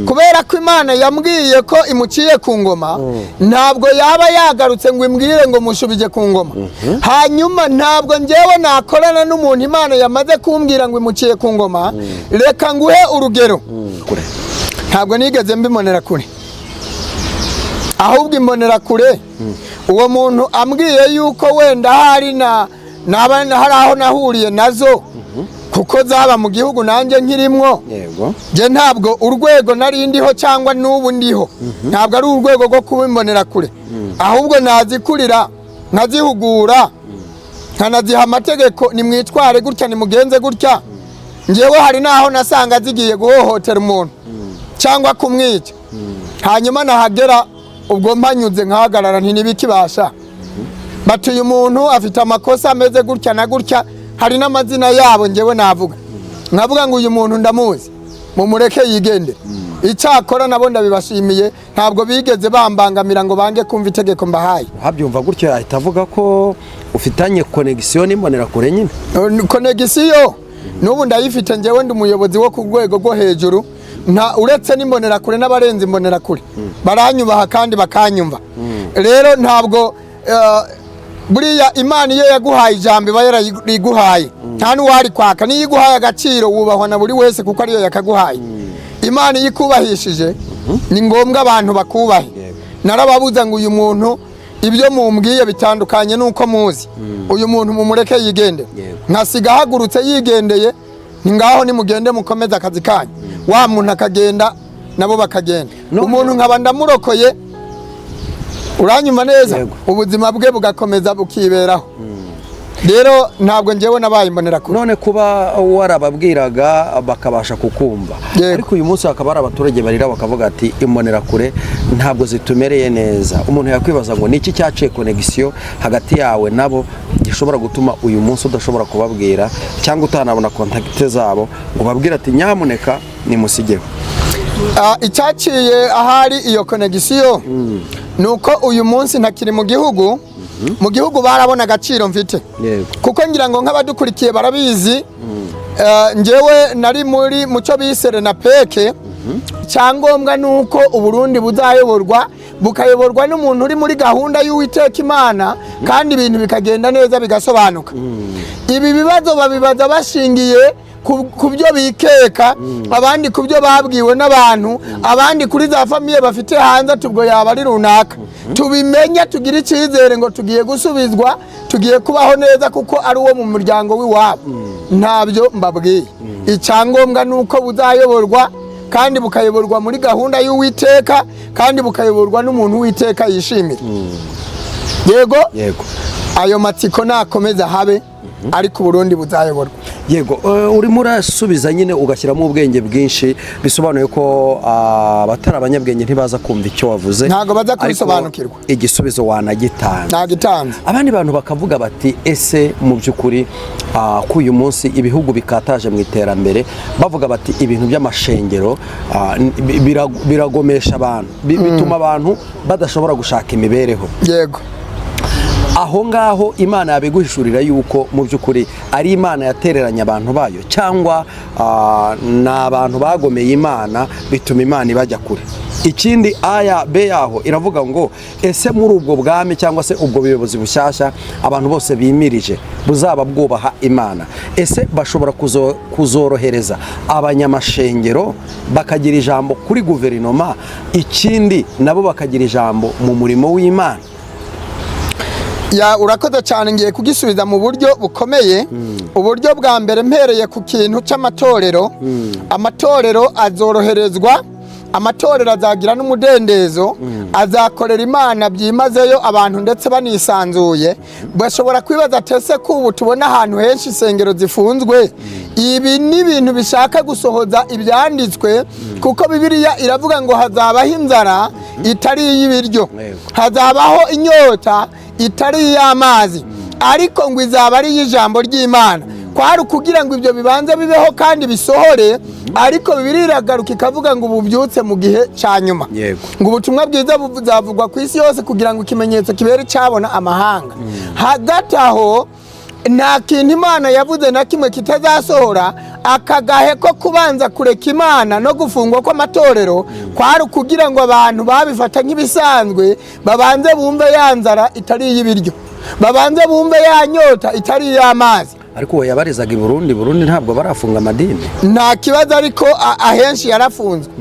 kubera ko Imana yambwiye ko imuciye ku ngoma ntabwo yaba yagarutse ngo imbwire ngo mushubije ku ngoma hanyuma ntabwo ngewe nakorana n'umuntu Imana yamaze kumbwira ngo imuciye ku ngoma reka nguhe urugero ntabwo nigeze mbimonera kure ahubwo imbonera kure uwo muntu ambwiye yuko wenda hari hari aho nahuriye nazo kuko zaba mu gihugu nanjye nkirimwo je ntabwo urwego nari ndiho cyangwa n'ubu ndiho ntabwo ari urwego rwo kubimbonera kure ahubwo nazikurira nkazihugura nkanaziha amategeko nimwitware gutya nimugenze gutya ngewe hari naho nasanga zigiye guhohotera umuntu cyangwa kumwica hanyuma nahagera ubwo mpanyuze nkahagarara ntinibikibasha batuye umuntu afite amakosa ameze gutya na gutya hari n'amazina yabo ngewe navuga nkavuga ngo uyu muntu ndamuzi mumureke yigende icyakora nabo ndabibashimiye ntabwo bigeze bambangamira ngo bange kumva itegeko mbahaye habyumva gutya ahita avuga ko ufitanye connection n'imbonera kure nyine connection n'ubu ndayifite ngewe ndi umuyobozi wo ku rwego rwo hejuru uretse n'imbonera kure n'abarenze imbonera kure baranyubaha kandi bakanyumva rero ntabwo buriya Imana iyo yaguhaye ijambo iba yariguhaye nta n'uwari kwaka niyo iguhaye agaciro wubahwa na buri wese kuko ariyo yakaguhaye Imana iyo ikubahishije ni ngombwa abantu bakubahe narababuza ngo uyu muntu ibyo mumbwiye bitandukanye nuko muzi uyu muntu mumureke yigende nkasiga hagurutse yigendeye ni ngaho nimugende mukomeza akazi kanyu wa muntu akagenda nabo bakagenda umuntu nkaba ndamurokoye uranyuma neza ubuzima bwe bugakomeza bukiberaho rero ntabwo ngewe nabaye imbonera kure none kuba warababwiraga bakabasha kukumva ariko uyu munsi hakaba ari abaturage barira bakavuga ati imbonera kure ntabwo zitumereye neza umuntu yakwibaza ngo niki cyaciye connection hagati yawe nabo gishobora gutuma uyu munsi udashobora kubabwira cyangwa utanabona contact zabo ngo babwira ati nyamuneka nimusigeho icyaciye ahari iyo connection nuko uyu munsi ntakiri mu gihugu barabona agaciro mfite kuko ngira ngo nk'abadukurikiye barabizi ngewe nari muri muco bise Renapeke cyangombwa nuko uburundi buzayoborwa bukayoborwa n'umuntu uri muri gahunda y'Uwiteka Imana kandi ibintu bikagenda neza bigasobanuka ibi bibazo babibaza bashingiye kubyo bikeka abandi kubyo babwiwe n'abantu abandi kuri za famiye bafite hanze tubwo yaba ari runaka tubimenye tugira icyizere ngo tugiye gusubizwa tugiye kubaho neza kuko ari uwo mu muryango w'iwabo ntabyo mbabwiye icyangombwa nuko buzayoborwa kandi bukayoborwa muri gahunda y'Uwiteka kandi bukayoborwa n'umuntu w'Uwiteka yishimira yego ayo matsiko nakomeza habe ariko Burundi buzayoborwa yego urimo urasubiza nyine ugashyiramo ubwenge bwinshi bisobanuye ko abatari abanyabwenge ntibaza kumva icyo wavuze ntago baza kubisobanukirwa igisubizo wanagitanze nagitanze abandi bantu bakavuga bati ese mu by'ukuri ko uyu munsi ibihugu bikataje mu iterambere bavuga bati ibintu by'amashengero biragomesha abantu bituma abantu badashobora gushaka imibereho yego aho ngaho Imana yabiguhishurira yuko mu by'ukuri ari Imana yatereranya abantu bayo cyangwa n'abantu bagomeye Imana bituma Imana ibajya kure ikindi aya be yaho iravuga ngo ese muri ubwo bwami cyangwa se ubwo buyobozi bushyashya abantu bose bimirije buzaba bwubaha Imana ese bashobora kuzorohereza abanyamashengero bakagira ijambo kuri guverinoma ikindi nabo bakagira ijambo mu murimo w'Imana urakoze cyane ngiye kugisubiza mu buryo bukomeye uburyo bwa mbere mpereye ku kintu cy'amatorero amatorero azoroherezwa amatorero azagira n'umudendezo azakorera Imana byimazeyo abantu ndetse banisanzuye bashobora kwibaza atese ko ubu tubona ahantu henshi insengero zifunzwe ibi ni ibintu bishaka gusohoza ibyanditswe kuko Bibiliya iravuga ngo hazabaho inzara itari iy'ibiryo hazabaho inyota itari iy'amazi ariko ngo izaba ari iy'ijambo ry'Imana kwari kugira ngo ibyo bibanze bibeho kandi bisohore ariko Bibiliya iragaruka ikavuga ngo ububyutse mu gihe cya nyuma ngo ubutumwa bwiza buzavugwa ku isi yose kugira ngo ikimenyetso kibere cyabona amahanga hagati aho nta kintu Imana yavuze na kimwe kitazasohora. Akagahe ko kubanza kureka Imana no gufungwa kw'amatorero kwari kugira ngo abantu babifata nk'ibisanzwe babanze bumve ya nzara itari y'ibiryo, babanze bumve ya nyota itari y'amazi. Ariko we yabarizaga i Burundi ntabwo barafunga amadini. Nta kibazo, ariko ahenshi yarafunzwe.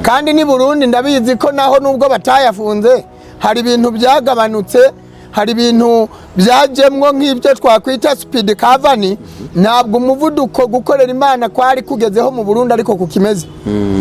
Kandi ni Burundi ndabizi ko naho nubwo batayafunze hari ibintu byagabanutse, hari ibintu byajemwo nk'ibyo twakwita speed cavani. Ntabwo umuvuduko gukorera Imana kwari kugezeho mu Burundi ariko kukimeze.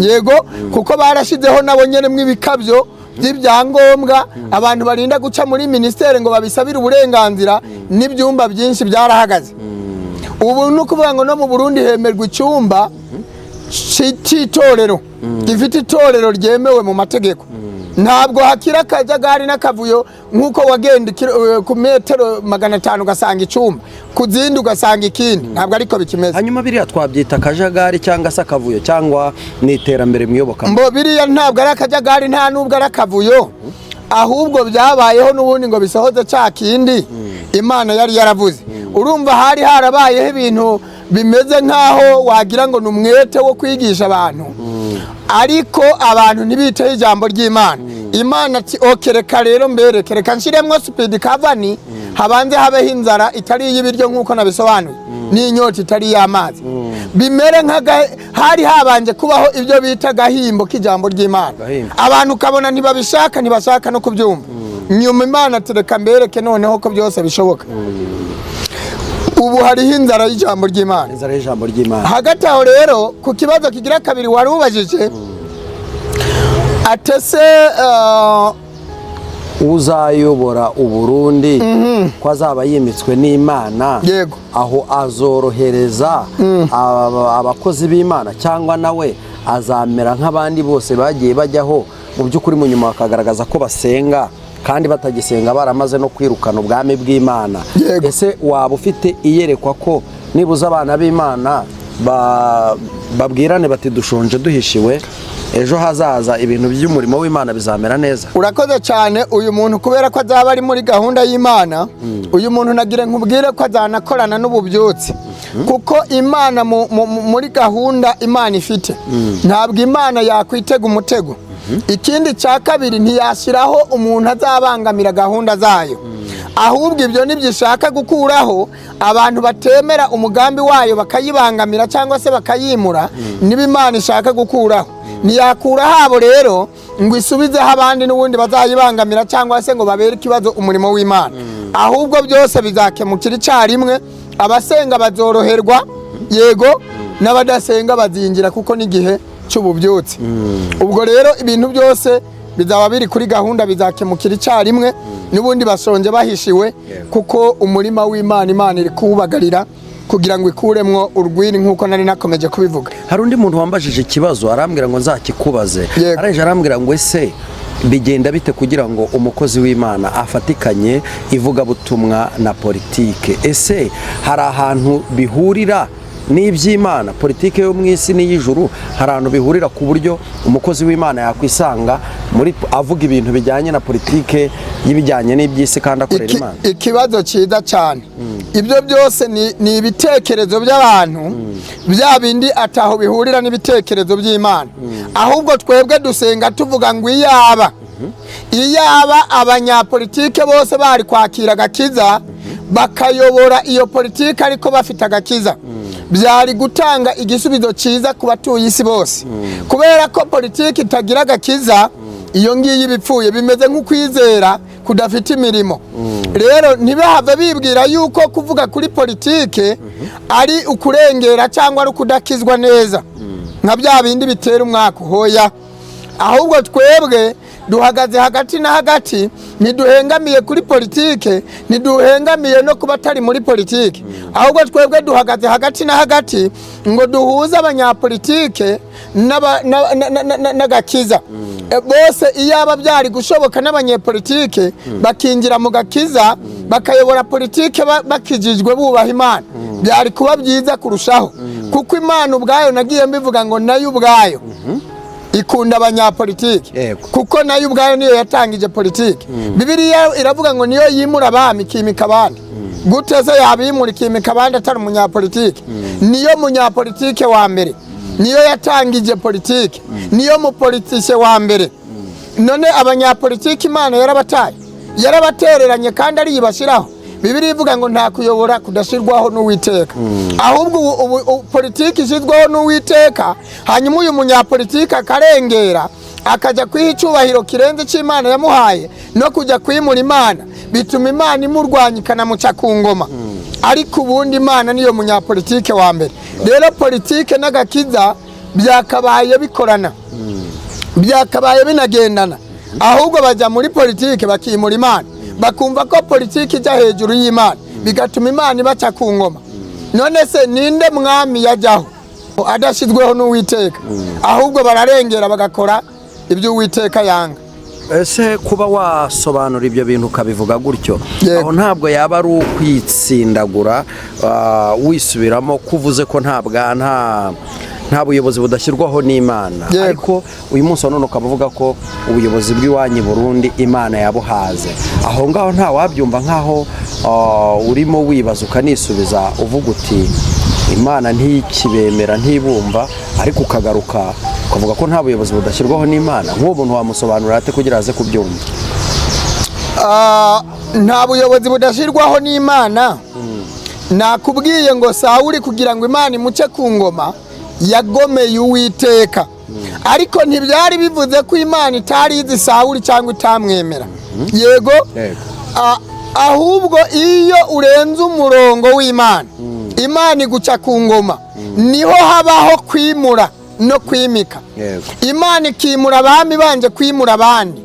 Yego, kuko barashizeho nabo nyene mw'ibikabyo by'ibyangombwa, abantu barinda guca muri ministere ngo babisabire uburenganzira, n'ibyumba byinshi byarahagaze. Ubu nukuvuga ngo no mu Burundi hemerwa icyumba cy'itorero gifite itorero ryemewe mu mategeko. Ntabwo hakira akajagari n'akavuyo nk'uko wagenda ku metero 500 ugasanga icyumba, ku zindi ugasanga ikindi. Ntabwo ariko bikimeze. Hanyuma biriya twabyita akajagari cyangwa se akavuyo cyangwa ni iterambere mwiyoboka? Mbo biriya ntabwo ari akajagari, nta nubwo ari akavuyo, ahubwo byabayeho n'ubundi ngo bisohoze cya kindi Imana yari yaravuze. Urumva hari harabayeho ibintu bimeze nk'aho wagira ngo ni umwete wo kwigisha abantu, ariko abantu ntibiteho ijambo ry'Imana. Imana ati okereka rero mbere kereka nshiremwo speed cavani, habanze habeho inzara itari y'ibiryo nk'uko nabisobanuye, n'inyota itari y'amazi. Bimere hari habanje kubaho ibyo bita gahimbo k'ijambo ry'Imana. Abantu kabona ntibashaka no kubyumva. Nyuma Imana tereka mbereke noneho ko byose bishoboka. Ubu hariho inzara y'ijambo ry'Imana. Inzara y'ijambo ry'Imana. Hagati aho rero ku kibazo kigira kabiri wari ubajije, atese uzayobora Uburundi ko azaba yimitswe n'Imana. Yego. Aho azorohereza abakozi b'Imana cyangwa nawe azamera nk'abandi bose bagiye bajyaho mu by'ukuri mu nyuma bakagaragaza ko basenga kandi batagisenga baramaze no kwirukana ubwami bw'Imana. Ese waba ufite iyerekwa ko nibuza abana b'Imana babwirane bati dushonje duhishiwe, ejo hazaza ibintu by'umurimo w'Imana bizamera neza? Urakoze cyane. Uyu muntu kubera ko azaba ari muri gahunda y'Imana, uyu muntu nagire nkubwire ko azanakorana n'ububyutsi, kuko Imana muri gahunda Imana ifite, ntabwo Imana yakwitega umutego. Ikindi cya kabiri, ntiyashyiraho umuntu azabangamira gahunda zayo, ahubwo ibyo nibyishaka gukuraho abantu batemera umugambi wayo bakayibangamira cyangwa se bakayimura, niba Imana ishaka gukuraho ntiyakura habo rero ngo isubizeho abandi n'ubundi bazayibangamira cyangwa se ngo babere ikibazo umurimo w'Imana. Ahubwo byose bizakemukira icyarimwe, abasenga bazoroherwa, yego, n'abadasenga bazingira kuko n'igihe cy'ububyutsi. Ubwo rero ibintu byose bizaba biri kuri gahunda, bizakemukira icyarimwe, n'ubundi basonje bahishiwe, kuko umurima w'Imana Imana iri kuwubagarira kugira ngo ikuremwo urwiri nk'uko nari nakomeje kubivuga. Hari undi muntu wambajije ikibazo arambwira ngo nzakikubaze, araje arambwira ngo ese bigenda bite kugira ngo umukozi w'Imana afatikanye ivugabutumwa na politike? Ese hari ahantu bihurira n'iby'Imana, politike yo mu isi n'iy'ijuru, hari ahantu bihurira ku buryo umukozi w'Imana yakwisanga muri avuga ibintu bijyanye na politike y'ibijyanye n'iby'isi kandi akorera Imana? Ikibazo cyiza cyane. Ibyo byose ni ibitekerezo by'abantu, bya bindi ataho bihurira n'ibitekerezo by'Imana. Ahubwo twebwe dusenga tuvuga ngo iyaba abanyapolitike bose bari kwakira agakiza bakayobora iyo politike ariko bafite agakiza, byari gutanga igisubizo cyiza ku batuye isi bose. Kubera ko politiki itagira agakiza, iyo ngiyi ibipfuye, bimeze nk'ukwizera kudafite imirimo. Rero ntibahave bibwira yuko kuvuga kuri politike ari ukurengera cyangwa ari ukudakizwa neza nka bya bindi bitera umwaka. Hoya, ahubwo twebwe duhagaze hagati na hagati, ntiduhengamiye kuri politike, ntiduhengamiye no kuba atari muri politike, ahubwo twebwe duhagaze hagati na hagati ngo duhuze abanyapolitike n'agakiza. Bose iyaba byari gushoboka n'abanyepolitike bakinjira mu gakiza bakayobora politike bakijijwe bubaha Imana, byari kuba byiza kurushaho, kuko Imana ubwayo nagiye mbivuga ngo nayo ubwayo ikunda abanyapolitike, kuko nayo ubwayo niyo yatangije politike. Bibiliya iravuga ngo niyo yimura abami ikimika abandi. gute se yabimurikiye imikabanda atari umunyapolitike? Niyo munyapolitike wa mbere, niyo yatangije politike, niyo mupolitike wa mbere. None abanyapolitike Imana yarabataye, yarabatereranye kandi ari yibashiraho. Bibiri ivuga ngo nta kuyobora kudashirwaho n'Uwiteka. Ahubwo politiki ishizwaho n'Uwiteka, hanyuma uyu munyapolitike akarengera akaja kwiha icubahiro kirenze c'Imana yamuhaye no kuja kwimura Imana, bituma Imana imurwanya ikanamuca ku ngoma. Ariko ubundi Imana niyo munyapolitike wa mbere. Rero politike n'agakiza byakabaye bikorana, byakabaye binagendana. Ahubwo baja muri politike bakimura Imana, bakumva ko politiki ijya hejuru y'Imana, bigatuma Imana ibaca ku ngoma. None se ninde mwami yajyaho adashizweho n'Uwiteka? Ahubwo bararengera bagakora ibyo Uwiteka yanga. Ese kuba wasobanura ibyo bintu ukabivuga gutyo, aho ntabwo yaba ari ukwitsindagura wisubiramo kuvuze ko nta buyobozi budashyirwaho n'Imana? Ariko uyu munsi none ukavuga ko ubuyobozi bw'iwanyu Burundi Imana yabuhaze. Aho ngaho nta wabyumva nkaho urimo wibaza ukanisubiza uvuga uti Imana ntikibemera ntibumva, ariko ukagaruka ukavuga ko nta buyobozi budashyirwaho n'Imana. Nk'uwo muntu wamusobanurira ate kugira aze kubyumva? Nta buyobozi budashyirwaho n'Imana. Nakubwiye ngo Sawuli kugira ngo Imana imuce ku ngoma yagomeye Uwiteka, ariko ntibyari bivuze ko Imana itari izi Sawuli cyangwa itamwemera. Yego, ahubwo iyo urenze umurongo w'Imana, Imana iguca ku ngoma, niho habaho kwimura no kwimika. Imana ikimura abami banje kwimura abandi,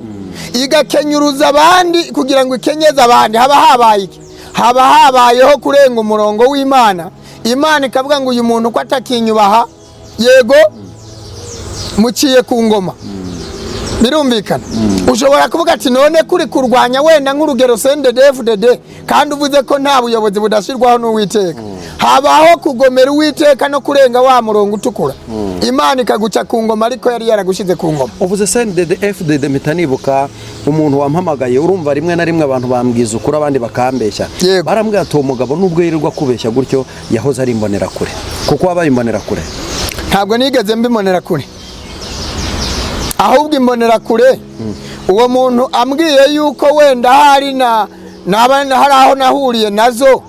igakenyuruza abandi kugira ngo ikenyeze abandi. Haba habaye iki? Haba habayeho kurenga umurongo w'Imana. Imana ikavuga ngo uyu muntu ko atakinyubaha, yego, muciye ku ngoma. Birumvikana. Ushobora kuvuga ati none kuri kurwanya wenda nk'urugero CNDD-FDD kandi uvuze ko nta buyobozi budashirwaho n'Uwiteka. Habaho kugomera Uwiteka no kurenga wa murongo utukura. Imana ikaguca ku ngoma ariko yari yaragushize ku ngoma. Uvuze CNDD-FDD mitanibuka umuntu wampamagaye, urumva rimwe na rimwe abantu bambwiza ukuri abandi bakambeshya. Barambwira ati umugabo nubwo yirirwa kubeshya gutyo yahoze ari imbonera kure. Kuko wabaye imbonera kure? Ntabwo nigeze mbimonera kure. Ahubwo imbonera kure uwo muntu ambwiye yuko wenda hari hari aho nahuriye nazo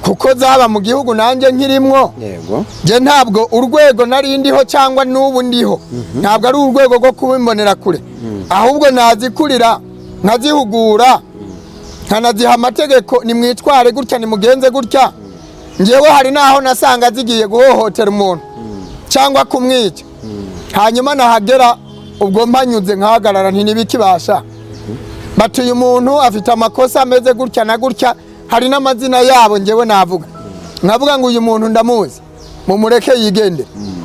kuko zaba mu gihugu nanjye nkirimwo. Yego. Je ntabwo urwego nari ndiho cyangwa n'ubu ndiho, ntabwo ari urwego rwo kubimbonera kure. Ahubwo nazikurira nkazihugura nkanaziha amategeko, ni mwitware gutya ni mugenze gutya. Njewe hari naho nasanga zigiye guhohotera umuntu cyangwa kumwica, hanyuma nahagera ubwo mpanyuze nkahagarara nti nibikibasha. Batuye umuntu afite amakosa ameze gutya na gutya, hari n'amazina yabo njewe navuga, nkavuga ngo uyu muntu ndamuzi, mumureke yigende.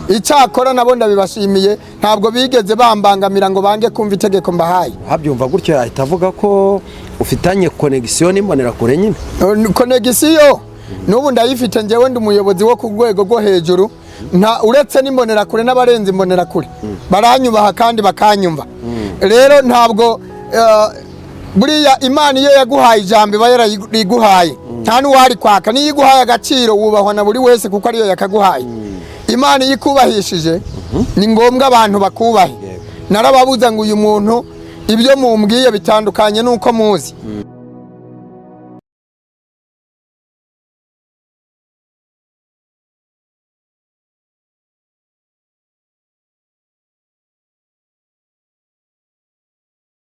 Icyakora nabo ndabibashimiye, ntabwo bigeze bambangamira ngo bange kumva itegeko mbahaye. Habyumva gutyo yahita avuga ko ufitanye connection n'imbonera kure nyine. Connection n'ubu ndayifite, njewe ndi umuyobozi wo ku rwego rwo hejuru, uretse n'imbonera kure n'abarenze imbonera kure baranyubaha kandi bakanyumva. Rero ntabwo buriya Imana iyo yaguhaye ijambo iba yariguhaye, nta n'uwari kwaka. Niyo iguhaye agaciro wubahwa na buri wese kuko ariyo yakaguhaye. Imana iyo ikubahishije ni ngombwa abantu bakubahe. Narababuza ngo uyu muntu ibyo mumbwiye bitandukanye nuko muzi.